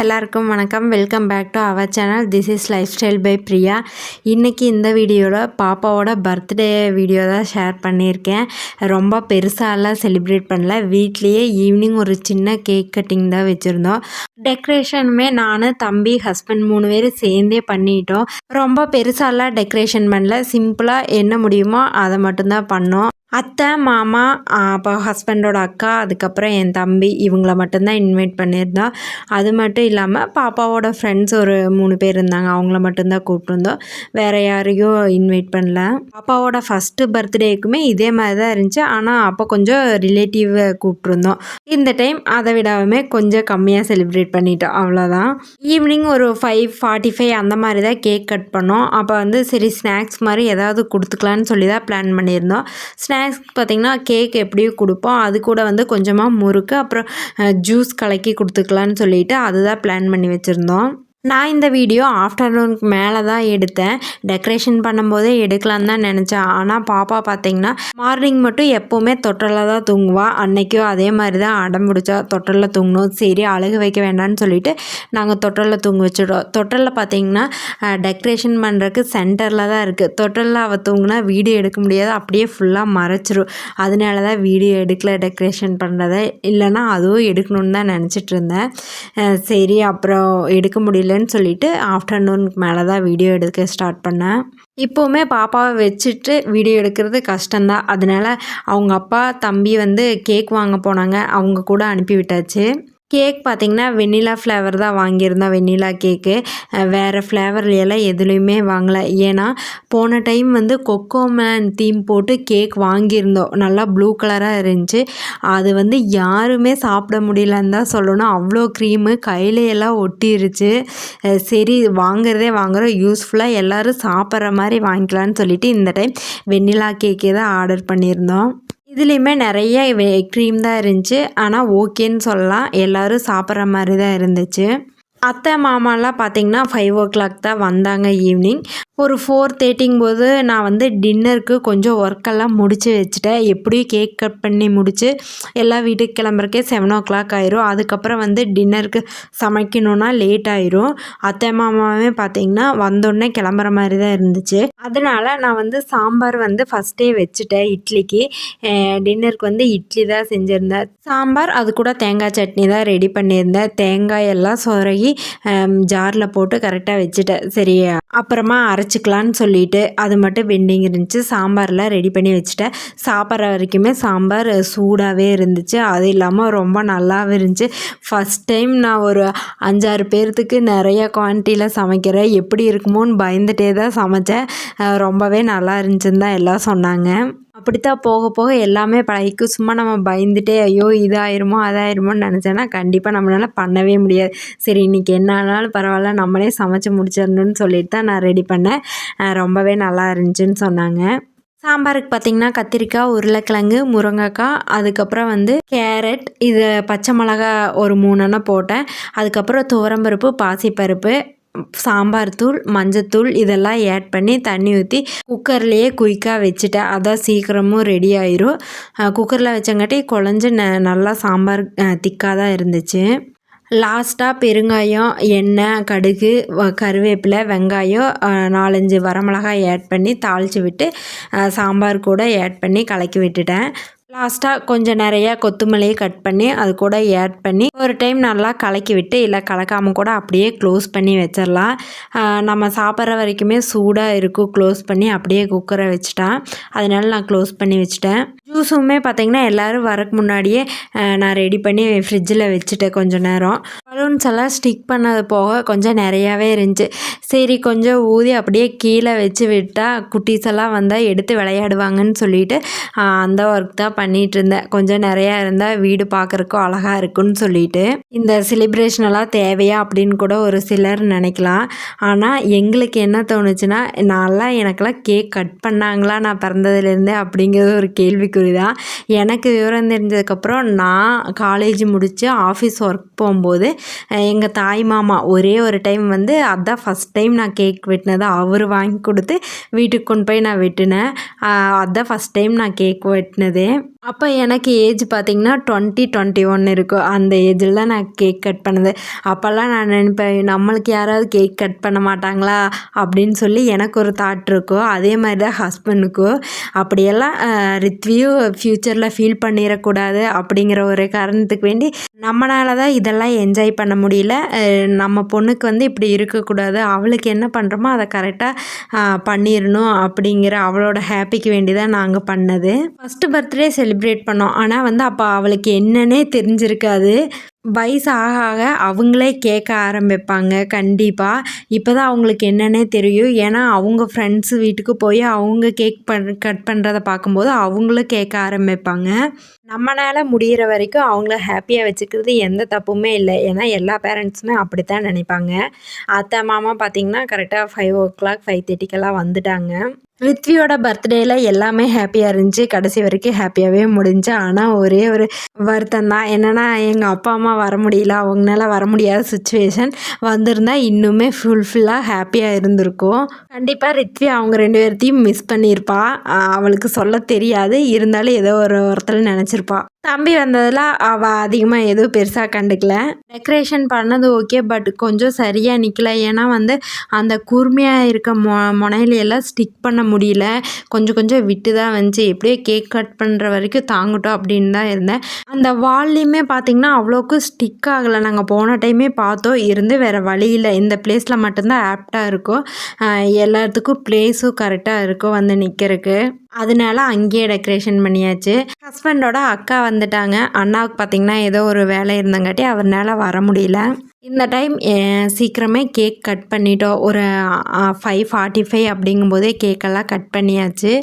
எல்லாருக்கும் வணக்கம். Welcome back to our channel. This is lifestyle by Priya. இன்றைக்கி இந்த வீடியோவில் பாப்பாவோட பர்த்டே வீடியோ தான் ஷேர் பண்ணியிருக்கேன். ரொம்ப பெருசாலாம் செலிப்ரேட் பண்ணல, வீட்லேயே ஈவினிங் ஒரு சின்ன கேக் கட்டிங் தான் வச்சுருந்தோம். டெக்கரேஷனுமே நான், தம்பி, ஹஸ்பண்ட் 3 பேர் சேர்ந்தே பண்ணிட்டோம். ரொம்ப பெருசாலாம் டெக்கரேஷன் பண்ணல, சிம்பிளாக என்ன முடியுமோ அதை மட்டும்தான் பண்ணோம். அத்தை, மாமா, அப்போ ஹஸ்பண்டோட அக்கா, அதுக்கப்புறம் என் தம்பி, இவங்கள மட்டும்தான் இன்வைட் பண்ணியிருந்தோம். அது மட்டும் இல்லாமல் பாப்பாவோட ஃப்ரெண்ட்ஸ் ஒரு 3 பேர் இருந்தாங்க, அவங்கள மட்டும்தான் கூப்பிட்டுருந்தோம். வேறு யாரையும் இன்வைட் பண்ணல. பாப்பாவோட ஃபஸ்ட்டு பர்த்டேக்குமே இதே மாதிரி தான் இருந்துச்சு, ஆனால் அப்போ கொஞ்சம் ரிலேட்டிவை கூப்பிட்ருந்தோம். இந்த டைம் அதை விடாமல் கொஞ்சம் கம்மியாக செலிப்ரேட் பண்ணிட்டோம், அவ்வளோதான். ஈவினிங் ஒரு 5:45 அந்த மாதிரி தான் கேக் கட் பண்ணோம். அப்போ வந்து சரி ஸ்நாக்ஸ் மாதிரி ஏதாவது கொடுத்துக்கலான்னு சொல்லி தான் பிளான் பண்ணியிருந்தோம். ஸ்நாக்ஸ் பார்த்திங்கன்னா கேக் எப்படியும் கொடுப்போம், அது கூட வந்து கொஞ்சமாக முறுக்கு, அப்புறம் ஜூஸ் கலக்கி கொடுத்துக்கலான்னு சொல்லிட்டு அதுதான் பிளான் பண்ணி வச்சுருந்தோம். நான் இந்த வீடியோ ஆஃப்டர்நூனுக்கு மேலே தான் எடுத்தேன். டெக்கரேஷன் பண்ணும்போதே எடுக்கலான்னு தான் நினச்சேன். ஆனால் பாப்பா பார்த்திங்கன்னா மார்னிங் மட்டும் எப்போவுமே தொட்டிலில் தான் தூங்குவாள். அன்றைக்கும் அதே மாதிரி தான் அடம் பிடிச்சா தொட்டிலில் தூங்கணும். சரி அழுக வைக்க வேண்டாம்னு சொல்லிட்டு நாங்கள் தொட்டிலில் தூங்க வச்சுட்டோம். தொட்டிலில் பார்த்திங்கன்னா டெக்கரேஷன் பண்ணுறதுக்கு சென்டரில் தான் இருக்குது. தொட்டிலில் அவள் தூங்கினா வீடியோ எடுக்க முடியாது, அப்படியே ஃபுல்லாக மறைச்சிரும். அதனால தான் வீடியோ எடுக்கல டெக்கரேஷன் பண்ணுறதை. இல்லைன்னா அதுவும் எடுக்கணுன்னு தான் நினச்சிட்டு இருந்தேன். சரி அப்புறம் எடுக்க முடியல சொல்லிட்டு ஆஃப்டர்நூனுக்கு மேலே தான் வீடியோ எடுக்க ஸ்டார்ட் பண்ணேன். இப்போவுமே பாப்பாவை வச்சுட்டு வீடியோ எடுக்கிறது கஷ்டம்தான். அதனால் அவங்க அப்பா, தம்பி வந்து கேக் வாங்க போனாங்க, அவங்க கூட அனுப்பி விட்டாச்சு. கேக் பார்த்திங்கன்னா வெண்ணிலா ஃப்ளேவர் தான் வாங்கியிருந்தோம். வெண்ணிலா கேக்கு வேறு ஃப்ளேவர்லையெல்லாம் எதுலேயுமே வாங்கலை. ஏன்னா போன டைம் வந்து கொக்கோமேன் தீம் போட்டு கேக் வாங்கியிருந்தோம், நல்லா ப்ளூ கலராக இருந்துச்சு. அது வந்து யாருமே சாப்பிட முடியலன்னு தான் சொல்லணும், அவ்வளோ க்ரீமு கையிலையெல்லாம் ஒட்டிருச்சு. சரி வாங்குறதே வாங்குகிறோம், யூஸ்ஃபுல்லாக எல்லோரும் சாப்பிட்ற மாதிரி வாங்கிக்கலான்னு சொல்லிட்டு இந்த டைம் வெண்ணிலா கேக்கே தான் ஆர்டர் பண்ணியிருந்தோம். இதுலேயுமே நிறைய க்ரீம் தான் இருந்துச்சு, ஆனால் ஓகேன்னு சொல்லலாம், எல்லோரும் சாப்பிட்ற மாதிரி தான் இருந்துச்சு. அத்தை மாமாலாம் பார்த்திங்கன்னா 5 o'clock தான் வந்தாங்க ஈவினிங். ஒரு 4:30 போது நான் வந்து டின்னருக்கு கொஞ்சம் ஒர்க்கெல்லாம் முடித்து வச்சுட்டேன். எப்படியும் கேக் கட் பண்ணி முடித்து எல்லாம் வீட்டுக்கு கிளம்புறக்கே 7 o'clock ஆயிரும். அதுக்கப்புறம் வந்து டின்னருக்கு சமைக்கணுன்னா லேட் ஆயிரும். அத்தை மாமாவே பார்த்திங்கன்னா வந்தோடனே கிளம்புற மாதிரி தான் இருந்துச்சு. அதனால் நான் வந்து சாம்பார் வந்து ஃபஸ்ட்டே வச்சுட்டேன். இட்லிக்கு டின்னருக்கு வந்து இட்லி தான் செஞ்சுருந்தேன். சாம்பார் அது கூட தேங்காய் சட்னி தான் ரெடி பண்ணியிருந்தேன். தேங்காய் எல்லாம் சொருகி ஜாரில் போட்டு கரெக்டாக வச்சுட்டேன். சரி அப்புறமா அரைச்சிக்கலான்னு சொல்லிட்டு அது மட்டும் பெண்டிங் இருந்துச்சு. சாம்பார்லாம் ரெடி பண்ணி வச்சுட்டேன். சாப்பிட்ற வரைக்குமே சாம்பார் சூடாகவே இருந்துச்சு, அது இல்லாமல் ரொம்ப நல்லாவும் இருந்துச்சு. ஃபஸ்ட் டைம் நான் ஒரு 5-6 பேர்த்துக்கு நிறைய குவான்டிட்டியில் சமைக்கிறேன், எப்படி இருக்குமோன்னு பயந்துகிட்டே தான் சமைச்சேன். ரொம்பவே நல்லா இருந்துச்சுன்னு தான் எல்லாம் சொன்னாங்க. அப்படித்தான் போக போக எல்லாமே பழகிக்கும். சும்மா நம்ம பயந்துட்டே ஐயோ இதாயிருமோ அதாயிருமோன்னு நினச்சேன்னா கண்டிப்பாக நம்மளால் பண்ணவே முடியாது. சரி இன்றைக்கி என்ன ஆனாலும் பரவாயில்ல, நம்மளே சமைச்சு முடிச்சிடணுன்னு சொல்லிட்டு தான் நான் ரெடி பண்ணேன். ரொம்பவே நல்லா இருந்துச்சுன்னு சொன்னாங்க. சாம்பாருக்கு பார்த்திங்கன்னா கத்திரிக்காய், உருளைக்கிழங்கு, முருங்கைக்காய், அதுக்கப்புறம் வந்து கேரட், இது பச்சை மிளகா ஒரு 3 போட்டேன். அதுக்கப்புறம் துவரம்பருப்பு, பாசிப்பருப்பு, சாம்பார் தூள், மஞ்சத்தூள் இதெல்லாம் ஆட் பண்ணி தண்ணி ஊற்றி குக்கர்லேயே குயிக்காக வச்சுட்டேன். அதான் சீக்கிரமும் ரெடி ஆயிரும். குக்கரில் வச்சங்காட்டி குழஞ்சி நல்லா சாம்பார் திக்காக தான் இருந்துச்சு. லாஸ்ட்டாக பெருங்காயம், எண்ணெய், கடுகு, கருவேப்பிலை, வெங்காயம், 4-5 வரமிளகாய் ஆட் பண்ணி தாளித்து விட்டு சாம்பார் கூட ஆட் பண்ணி கலக்கி விட்டுட்டேன். லாஸ்ட்டாக கொஞ்சம் நிறையா கொத்தமல்லியை கட் பண்ணி அது கூட ஆட் பண்ணி ஒரு டைம் நல்லா கலக்கி விட்டு, இல்லை கலக்காமல் கூட அப்படியே க்ளோஸ் பண்ணி வச்சிடலாம். நம்ம சாப்பிட்ற வரைக்குமே சூடாக இருக்கும். க்ளோஸ் பண்ணி அப்படியே குக்கரை வச்சுட்டேன், அதனால நான் க்ளோஸ் பண்ணி வச்சுட்டேன். ஜூஸுமே பார்த்திங்கன்னா எல்லோரும் வரக்கு முன்னாடியே நான் ரெடி பண்ணி ஃப்ரிட்ஜில் வச்சுட்டேன். கொஞ்சம் நேரம் பலூன்ஸ் எல்லாம் ஸ்டிக் பண்ணது போக கொஞ்சம் நிறையாவே இருந்துச்சு. சரி கொஞ்சம் ஊதி அப்படியே கீழே வச்சு விட்டால் குட்டீஸ் எல்லாம் வந்தால் எடுத்து விளையாடுவாங்கன்னு சொல்லிட்டு அந்த ஒர்க் தான் பண்ணிகிட்டு இருந்தேன். கொஞ்சம் நிறையா இருந்தால் வீடு பார்க்குறக்கும் அழகாக இருக்குன்னு சொல்லிட்டு. இந்த செலிப்ரேஷனெல்லாம் தேவையா அப்படின்னு கூட ஒரு சிலர் நினைக்கலாம். ஆனால் எங்களுக்கு என்ன தோணுச்சுன்னா, நான்லாம் எனக்கெல்லாம் கேக் கட் பண்ணாங்களா நான் பிறந்ததுலேருந்தே அப்படிங்கிறது ஒரு கேள்விக்குறி தான். எனக்கு விவரம் தெரிஞ்சதுக்கப்புறம் நான் காலேஜ் முடித்து ஆஃபீஸ் ஒர்க் போகும்போது எங்கள் தாய் மாமா ஒரே ஒரு டைம் வந்து அதுதான் ஃபஸ்ட் டைம் நான் கேக் வெட்டினது. அவர் வாங்கி கொடுத்து வீட்டுக்கு கொண்டு போய் நான் வெட்டினேன். அதுதான் ஃபஸ்ட் டைம் நான் கேக் வெட்டினதே. அப்போ எனக்கு ஏஜ் பார்த்திங்கன்னா 21 இருக்கும். அந்த ஏஜில் தான் நான் கேக் கட் பண்ணது. அப்போல்லாம் நான் நினைப்பேன், நம்மளுக்கு யாராவது கேக் கட் பண்ண மாட்டாங்களா அப்படின்னு சொல்லி எனக்கு ஒரு தாட் இருக்கும். அதே மாதிரி தான் ஹஸ்பண்டுக்கும். அப்படியெல்லாம் ரித்வியும் ஃப்யூச்சரில் ஃபீல் பண்ணிடக்கூடாது அப்படிங்கிற ஒரு காரணத்துக்கு வேண்டி நம்மளால தான் இதெல்லாம் என்ஜாய் பண்ண முடியல. நம்ம பொண்ணுக்கு வந்து இப்படி இருக்கக்கூடாது, அவளுக்கு என்ன பண்ணுறோமோ அதை கரெக்டாக பண்ணிடணும் அப்படிங்கிற அவளோட ஹாப்பிக்கு வேண்டி தான் நாங்கள் பண்ணது. ஃபஸ்ட்டு பர்த்டே செலிப்ரேட் பண்ணோம். ஆனால் வந்து அப்போ அவளுக்கு என்னன்னே தெரிஞ்சிருக்காது. வயசு ஆக ஆக அவங்களே கேட்க ஆரம்பிப்பாங்க கண்டிப்பாக. இப்போ தான் அவங்களுக்கு என்னன்னே தெரியும். ஏன்னா அவங்க ஃப்ரெண்ட்ஸு வீட்டுக்கு போய் அவங்க கேக் கட் பண்ணுறத பார்க்கும்போது அவங்களும் கேட்க ஆரம்பிப்பாங்க. நம்மளால் முடிகிற வரைக்கும் அவங்கள ஹாப்பியாக வச்சுக்கிறது எந்த தப்புமே இல்லை. ஏன்னா எல்லா பேரண்ட்ஸுமே அப்படி தான் நினைப்பாங்க. அத்தை மாமா பார்த்திங்கன்னா கரெக்டாக 5:00 5:30க்கெல்லாம் வந்துட்டாங்க. ரித்வியோட பர்த்டேயில் எல்லாமே ஹாப்பியாக இருந்துச்சு. கடைசி வரைக்கும் ஹாப்பியாகவே முடிஞ்சு. ஆனால் ஒரே ஒரு வருத்தம் தான். என்னென்னா எங்கள் அப்பா அம்மா வர முடியல, அவங்களால வர முடியாத சுச்சுவேஷன். வந்திருந்தா இன்னுமே ஃபுல்லாக ஹாப்பியாக இருந்திருக்கும். கண்டிப்பாக ரித்வி அவங்க 2 பேர்த்தையும் மிஸ் பண்ணியிருப்பா. அவளுக்கு சொல்ல தெரியாது, இருந்தாலும் ஏதோ ஒரு ஒருத்தர் நினச்சிருப்பா. தம்பி வந்ததில் அவள் அதிகமாக எதுவும் பெருசாக கண்டுக்கல. டெக்கரேஷன் பண்ணது ஓகே, பட் கொஞ்சம் சரியாக நிற்கல. ஏன்னா வந்து அந்த கூர்மையாக இருக்க முனையிலெல்லாம் ஸ்டிக் பண்ண முடியல. கொஞ்சம் விட்டு தான் வந்துச்சு. எப்படியோ கேக் கட் பண்ணுற வரைக்கும் தாங்கட்டும் அப்படின்னு தான் இருந்தேன். அந்த வால்லையுமே பார்த்திங்கன்னா அவ்வளோக்கு ஸ்டிக் ஆகலை. நாங்கள் போன டைமே பார்த்தோம், இருந்து வேறு வழி இல்லை. இந்த பிளேஸில் மட்டும்தான் ஆப்டாக இருக்கும், எல்லாத்துக்கும் ப்ளேஸும் கரெக்டாக இருக்கும் வந்து நிற்கிறதுக்கு. அதனால அங்கேயே டெக்கரேஷன் பண்ணியாச்சு. ஹஸ்பண்டோட அக்கா வந்துட்டாங்க. அண்ணாவுக்கு பார்த்திங்கன்னா ஏதோ ஒரு வேலை இருந்தங்காட்டி அவர்னால வர முடியல. இந்த டைம் சீக்கிரமே கேக் கட் பண்ணிட்டோம். ஒரு 5:45 அப்படிங்கும்போதே கேக்கெல்லாம் கட் பண்ணியாச்சு.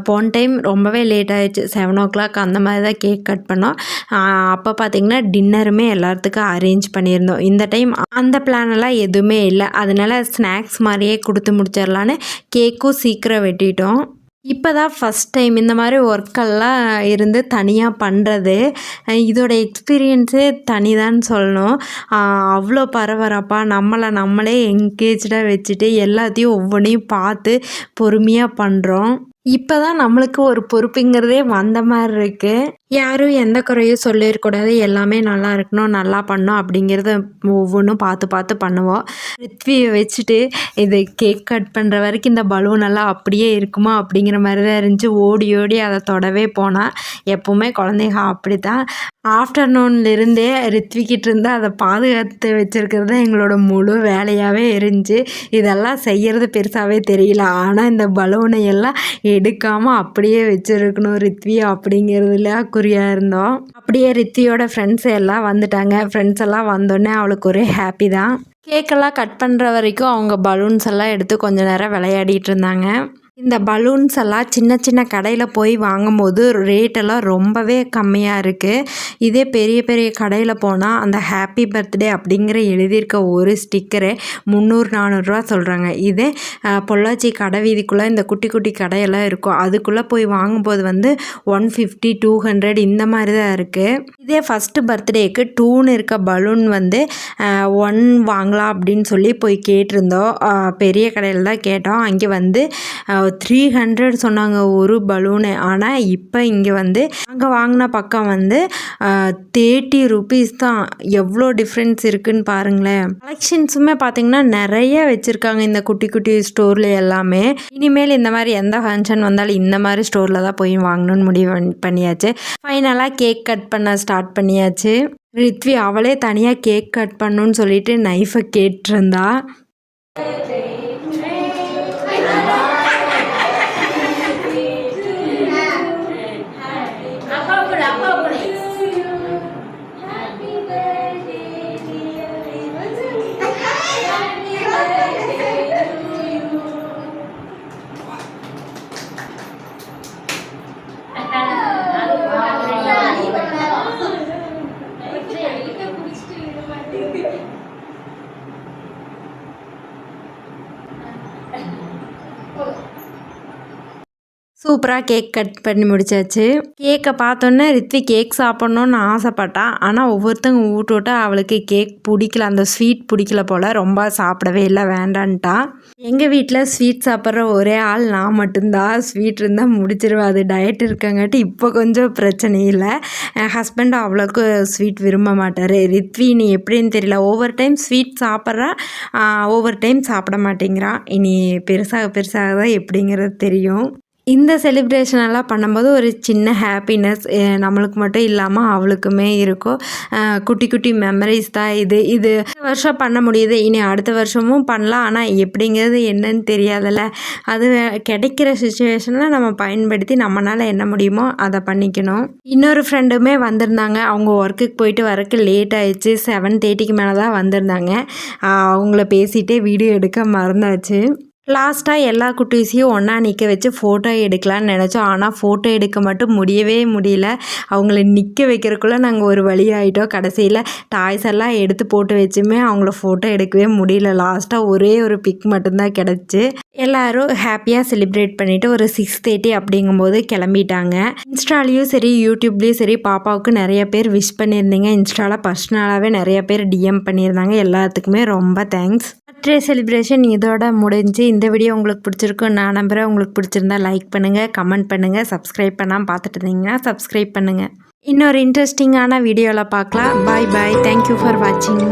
போன டைம் ரொம்பவே லேட் ஆகிடுச்சு, 7:00 அந்த மாதிரி தான் கேக் கட் பண்ணோம். அப்போ பார்த்திங்கன்னா டின்னருமே எல்லாத்துக்கும் அரேஞ்ச் பண்ணியிருந்தோம். இந்த டைம் அந்த பிளானெல்லாம் எதுவுமே இல்லை. அதனால ஸ்நாக்ஸ் மாதிரியே கொடுத்து முடிச்சிடலான்னு கேக்கும் சீக்கிரம் வெட்டிட்டோம். இப்போ தான் ஃபஸ்ட் டைம் இந்த மாதிரி ஒர்க்கெல்லாம் இருந்து தனியாக பண்ணுறது. இதோட எக்ஸ்பீரியன்ஸே தனிதான்னு சொல்லணும். அவ்வளோ பரபரப்பாக நம்மளே என்கேஜாக வச்சுட்டு எல்லாத்தையும் ஒவ்வொன்றையும் பார்த்து பொறுமையாக பண்ணுறோம். இப்போ தான் நம்மளுக்கு ஒரு பொறுப்புங்கிறதே வந்த மாதிரி இருக்குது. யாரும் எந்த குறையும் சொல்லிடக்கூடாது, எல்லாமே நல்லா இருக்கணும், நல்லா பண்ணணும் அப்படிங்கிறத ஒவ்வொன்றும் பார்த்து பண்ணுவோம். ரித்வியை வச்சுட்டு இது கேக் கட் பண்ணுற வரைக்கும் இந்த பலூனெல்லாம் அப்படியே இருக்குமா அப்படிங்கிற மாதிரி தான் இருந்துச்சு. ஓடி அதை தொடவே போனால். எப்போவுமே குழந்தைங்க அப்படி தான். ஆஃப்டர்நூன்லேருந்தே ரித்விக்கிட்ட இருந்து அதை பாதுகாத்து வச்சுருக்கிறது தான் எங்களோட முழு வேலையாகவே இருந்துச்சு. இதெல்லாம் செய்கிறது பெருசாகவே தெரியல. ஆனால் இந்த பலூனை எல்லாம் எடுக்காமல் அப்படியே வச்சுருக்கணும் ரித்வி அப்படிங்கிறதுல குறியாக இருந்தோம். அப்படியே ரித்வியோட ஃப்ரெண்ட்ஸ் எல்லாம் வந்துட்டாங்க. ஃப்ரெண்ட்ஸ் எல்லாம் வந்தோடனே அவளுக்கு ஒரே ஹாப்பி தான். கேக்கெல்லாம் கட் பண்ணுற வரைக்கும் அவங்க பலூன்ஸ் எல்லாம் எடுத்து கொஞ்சம் நேரம் விளையாடிட்டு இருந்தாங்க. இந்த பலூன்ஸ் எல்லாம் சின்ன கடையில் போய் வாங்கும்போது ரேட்டெல்லாம் ரொம்பவே கம்மியாக இருக்குது. இதே பெரிய கடையில் போனால் அந்த ஹாப்பி பர்த்டே அப்படிங்கிற எழுதியிருக்க ஒரு ஸ்டிக்கரே 300-400 சொல்கிறாங்க. இதே பொள்ளாச்சி கடை வீதிக்குள்ளே இந்த குட்டி கடையெல்லாம் இருக்கும், அதுக்குள்ளே போய் வாங்கும்போது வந்து 150-200 இந்த மாதிரி தான் இருக்குது. இதே ஃபஸ்ட்டு பர்த்டேக்கு 2ன்னு இருக்க பலூன் வந்து 1 வாங்கலாம் அப்படின்னு சொல்லி போய் கேட்டிருந்தோம். பெரிய கடையில் தான் கேட்டோம். அங்கே வந்து 300 சொன்னாங்க ஒரு பலூனு. ஆனால் இப்போ இங்கே வந்து அங்கே வாங்கின பக்கம் வந்து 30 rupees தான். எவ்வளோ டிஃப்ரென்ஸ் இருக்குதுன்னு பாருங்களேன். கலெக்ஷன்ஸுமே பார்த்திங்கன்னா நிறைய வச்சுருக்காங்க இந்த குட்டி ஸ்டோரில் எல்லாமே. இனிமேல் இந்த மாதிரி எந்த ஃபங்க்ஷன் வந்தாலும் இந்த மாதிரி ஸ்டோரில் தான் போய் வாங்கணும்னு முடிவு பண்ணியாச்சு. ஃபைனலாக கேக் கட் பண்ண ஸ்டார்ட் பண்ணியாச்சு. ரித்வி அவளே தனியாக கேக் கட் பண்ணணுன்னு சொல்லிட்டு நைஃபை கேட்டிருந்தா. சூப்பராக கேக் கட் பண்ணி முடிச்சாச்சு. கேக்கை பார்த்தோன்னே ரித்வி கேக் சாப்பிட்ணுன்னு ஆசைப்பட்டா. ஆனால் ஒவ்வொருத்தங்க ஊட்ட அவளுக்கு கேக் பிடிக்கல, அந்த ஸ்வீட் பிடிக்கல போல், ரொம்ப சாப்பிடவே இல்லை, வேண்டான்ட்டா. எங்கள் வீட்டில் ஸ்வீட் சாப்பிட்ற ஒரே ஆள் நான் மட்டும்தான். ஸ்வீட் இருந்தால் முடிச்சிருவேன். அது டயட் இருக்கங்காட்டி இப்போ கொஞ்சம் பிரச்சனை இல்லை. என் ஹஸ்பண்ட் அவ்வளோக்கு ஸ்வீட் விரும்ப மாட்டார். ரித்வி நீ எப்படின்னு தெரியல, ஒவ்வொரு டைம் ஸ்வீட் சாப்பிட்றா, ஒவ்வொரு டைம் சாப்பிட மாட்டேங்கிறான். இனி பெருசாக தான் எப்படிங்கிறது தெரியும். இந்த செலிப்ரேஷனெல்லாம் பண்ணும்போது ஒரு சின்ன ஹாப்பினஸ் நம்மளுக்கு மட்டும் இல்லாமல் அவளுக்குமே இருக்கும். குட்டி குட்டி மெமரிஸ் தான் இது. இந்த வருஷம் பண்ண முடியுது, இனி அடுத்த வருஷமும் பண்ணலாம். ஆனால் எப்படிங்கிறது என்னன்னு தெரியாதுல்ல. அது கிடைக்கிற சுச்சுவேஷனில் நம்ம பயன்படுத்தி நம்மளால் என்ன முடியுமோ அதை பண்ணிக்கணும். இன்னொரு ஃப்ரெண்டுமே வந்திருந்தாங்க. அவங்க ஒர்க்குக்கு போயிட்டு வரக்கு லேட் ஆயிடுச்சு. 7:30க்கு மேலே தான் வந்திருந்தாங்க. அவங்கள பேசிகிட்டே வீடியோ எடுக்க மறந்தாச்சு. லாஸ்ட்டாக எல்லா குட்டீஸையும் ஒன்றா நிற்க வச்சு ஃபோட்டோ எடுக்கலான்னு நினச்சோம். ஆனால் ஃபோட்டோ எடுக்க மட்டும் முடியவே முடியல. அவங்கள நிற்க வைக்கிறதுக்குள்ளே நாங்கள் ஒரு வழி ஆகிட்டோம். கடைசியில் டாய்ஸ் எல்லாம் எடுத்து போட்டு வச்சுமே அவங்கள ஃபோட்டோ எடுக்கவே முடியல. லாஸ்ட்டாக ஒரே ஒரு பிக் மட்டும்தான் கிடச்சி. எல்லோரும் ஹாப்பியாக செலிப்ரேட் பண்ணிவிட்டு ஒரு 6:30 அப்படிங்கும்போது கிளம்பிட்டாங்க. இன்ஸ்டாலேயும் சரி யூடியூப்லேயும் சரி பாப்பாவுக்கு நிறைய பேர் விஷ் பண்ணியிருந்தீங்க. இன்ஸ்டாவில் பர்சனலாகவே நிறைய பேர் டிஎம் பண்ணியிருந்தாங்க. எல்லாத்துக்குமே ரொம்ப தேங்க்ஸ். பர்த்டே செலிப்ரேஷன் இதோட முடிஞ்சு. இந்த வீடியோ உங்களுக்கு பிடிச்சிருக்கும் நான் நம்புகிறேன். உங்களுக்கு பிடிச்சிருந்தா லைக் பண்ணுங்கள், கமெண்ட் பண்ணுங்கள், சப்ஸ்கிரைப் பண்ணாமல் பார்த்துட்டு இருந்தீங்கன்னா சப்ஸ்கிரைப் பண்ணுங்கள். இன்னொரு இன்ட்ரெஸ்டிங்கான வீடியோவில் பார்க்கலாம். பாய் பாய். தேங்க்யூ ஃபார் வாட்சிங்.